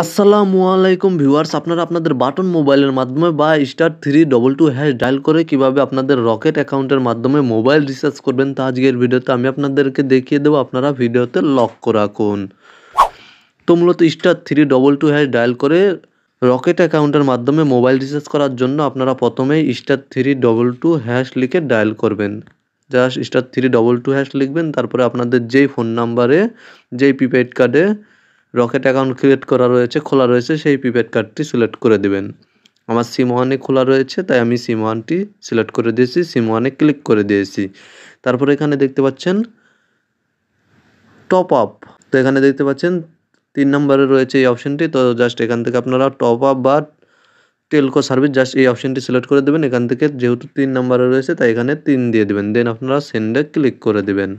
আসসালামু আলাইকুম ভিউয়ার্স, আপনারা আপনাদের বাটন মোবাইলের মাধ্যমে বা *322# ডায়াল করে কিভাবে আপনাদের রকেট অ্যাকাউন্টের মাধ্যমে মোবাইল রিচার্জ করবেন তা আজকের ভিডিওতে আমি আপনাদেরকে দেখিয়ে দেবো। আপনারা ভিডিওতে লক্ষ্য রাখুন। তো মূলত *322# ডায়াল করে রকেট অ্যাকাউন্টের মাধ্যমে মোবাইল রিচার্জ করার জন্য আপনারা প্রথমেই *322# লিখে ডায়াল করবেন। জাস্ট *322# লিখবেন, তারপরে আপনাদের যেই ফোন নাম্বারে যেই প্রিপেড কার্ডে রকেট অ্যাকাউন্ট খোলা রয়েছে সেই প্রিপেড কার্ডটি সিলেক্ট করে দিবেন। আমার সিম ওয়ানে খোলা রয়েছে, তাই আমি সিম ওয়ানটি সিলেক্ট করে দিয়েছি, সিম ওয়ানে ক্লিক করে দিয়েছি। তারপরে এখানে দেখতে পাচ্ছেন টপ আপ, তো এখানে দেখতে পাচ্ছেন 3 নম্বরে রয়েছে এই অপশনটি। তো জাস্ট এখান থেকে আপনারা টপ আপ বা টেলকো সার্ভিস জাস্ট এই অপশনটি সিলেক্ট করে দেবেন। এখান থেকে যেহেতু 3 নম্বরে রয়েছে তাই এখানে 3 দিয়ে দেবেন, দেন আপনারা সেন্ডে ক্লিক করে দেবেন।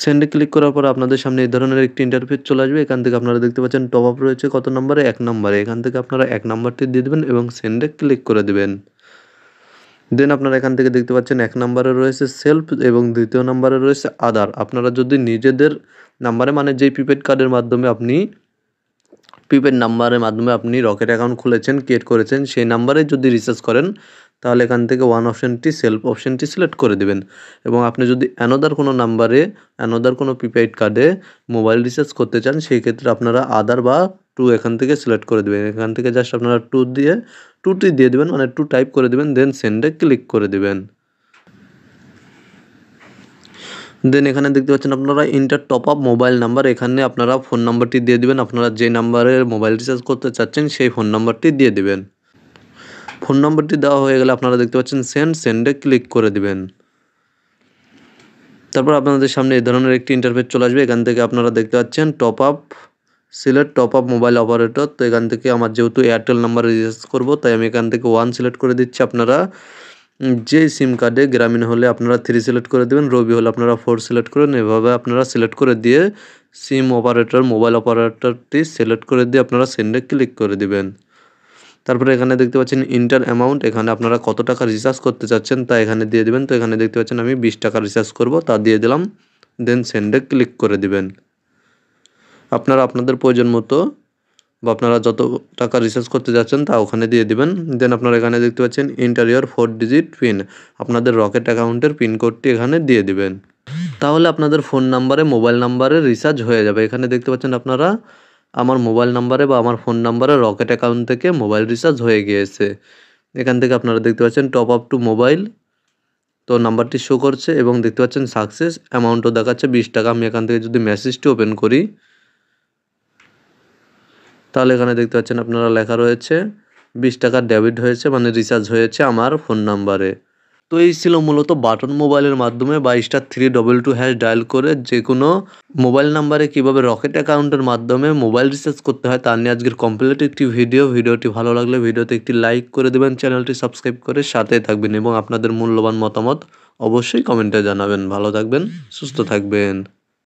সেন্ডে ক্লিক করার পর আপনাদের সামনে এই ধরনের একটি ইন্টারফেস চলে আসবে। এখান থেকে আপনারা দেখতে পাচ্ছেন টপ আপ রয়েছে কত নম্বরে, 1 নম্বরে। এখান থেকে আপনারা 1 নম্বরটি দিয়ে দেবেন এবং সেন্ডে ক্লিক করে দেবেন। দেন আপনারা এখান থেকে দেখতে পাচ্ছেন 1 নম্বরে রয়েছে সেলফ এবং 2য় নম্বরে রয়েছে আদার। আপনারা যদি নিজেদের নাম্বারে মানে যেই প্রিপেড কার্ডের মাধ্যমে আপনি প্রিপেড নাম্বারের মাধ্যমে আপনি রকেট অ্যাকাউন্ট খুলেছেন, ক্রিয়েট করেছেন, সেই নাম্বারে যদি রিচার্জ করেন তাহলে এখান থেকে সেলফ অপশনটি সিলেক্ট করে দেবেন। এবং আপনি যদি অ্যানাদার কোনো প্রিপেড কার্ডে মোবাইল রিচার্জ করতে চান সেই ক্ষেত্রে আপনারা আদার বা 2 এখান থেকে সিলেক্ট করে দেবেন। এখান থেকে জাস্ট আপনারা 2টি দিয়ে দেবেন, মানে 2 টাইপ করে দেবেন, দেন সেন্ডে ক্লিক করে দেবেন। দেন এখানে দেখতে পাচ্ছেন আপনারা inter top up mobile number, এখানে আপনারা ফোন নাম্বারটি দিয়ে দিবেন। আপনারা যে নাম্বারে মোবাইল রিচার্জ করতে চাচ্ছেন সেই ফোন নাম্বারটি দিয়ে দিবেন। ফোন নাম্বারটি দেওয়া হয়ে গেলে আপনারা দেখতে পাচ্ছেন সেন্ডে ক্লিক করে দিবেন। তারপর আপনাদের সামনে এই ধরনের একটি ইন্টারফেস চলে আসবে। এখান থেকে আপনারা দেখতে পাচ্ছেন top up, select top up mobile operator. তো এখান থেকে আমার যেহেতু এয়ারটেল নাম্বারে রিচার্জ করব তাই আমি এখান থেকে 1 সিলেক্ট করে দিচ্ছি। আপনারা যে সিম কার্ডে গ্রামীণ হলে আপনারা 3 সিলেক্ট করে দেবেন, রবি হলে আপনারা 4 সিলেক্ট করেন। এভাবে আপনারা সিলেক্ট করে দিয়ে মোবাইল অপারেটরটি সিলেক্ট করে দিয়ে আপনারা সেন্ডে ক্লিক করে দিবেন। তারপরে এখানে দেখতে পাচ্ছেন ইন্টার অ্যামাউন্ট, এখানে আপনারা কত টাকা রিচার্জ করতে চাচ্ছেন তা এখানে দিয়ে দিবেন। তো এখানে দেখতে পাচ্ছেন আমি 20 টাকা রিচার্জ করব, তা দিয়ে দিলাম, দেন সেন্ডে ক্লিক করে দিবেন। আপনারা আপনাদের প্রয়োজন মতো বা আপনারা যত টাকা রিচার্জ করতে যাচ্ছেন তা ওখানে দিয়ে দিবেন। দেন আপনারা এখানে দেখতে পাচ্ছেন এন্টার ইওর 4 ডিজিট পিন, আপনাদের রকেট অ্যাকাউন্টের পিন কোডটি এখানে দিয়ে দিবেন। তাহলে আপনাদের ফোন নাম্বারে মোবাইল নাম্বারে রিচার্জ হয়ে যাবে। এখানে দেখতে পাচ্ছেন আপনারা আমার মোবাইল নাম্বারে বা আমার ফোন নাম্বারে রকেট অ্যাকাউন্ট থেকে মোবাইল রিচার্জ হয়ে গিয়েছে। এখান থেকে আপনারা দেখতে পাচ্ছেন টপ আপ টু মোবাইল, তো নাম্বারটি শো করছে এবং দেখতে পাচ্ছেন সাকসেস, অ্যামাউন্টও দেখাচ্ছে 20 টাকা। আমি এখান থেকে যদি মেসেজটি ওপেন করি তাহলে এখানে দেখতে পাচ্ছেন আপনারা লেখা রয়েছে 20 টাকা ডেবিট হয়েছে, মানে রিচার্জ হয়েছে আমার ফোন নাম্বারে। তো এই ছিল মূলত বাটন মোবাইলের মাধ্যমে বা *322# ডায়াল করে যে কোনো মোবাইল নাম্বারে কিভাবে রকেট অ্যাকাউন্টের মাধ্যমে মোবাইল রিচার্জ করতে হয় তা নিয়ে আজকের কমপ্লিট একটি ভিডিওটি ভালো লাগলে ভিডিওতে একটি লাইক করে দেবেন, চ্যানেলটি সাবস্ক্রাইব করে সাথে থাকবেন এবং আপনাদের মূল্যবান মতামত অবশ্যই কমেন্টে জানাবেন। ভালো থাকবেন, সুস্থ থাকবেন।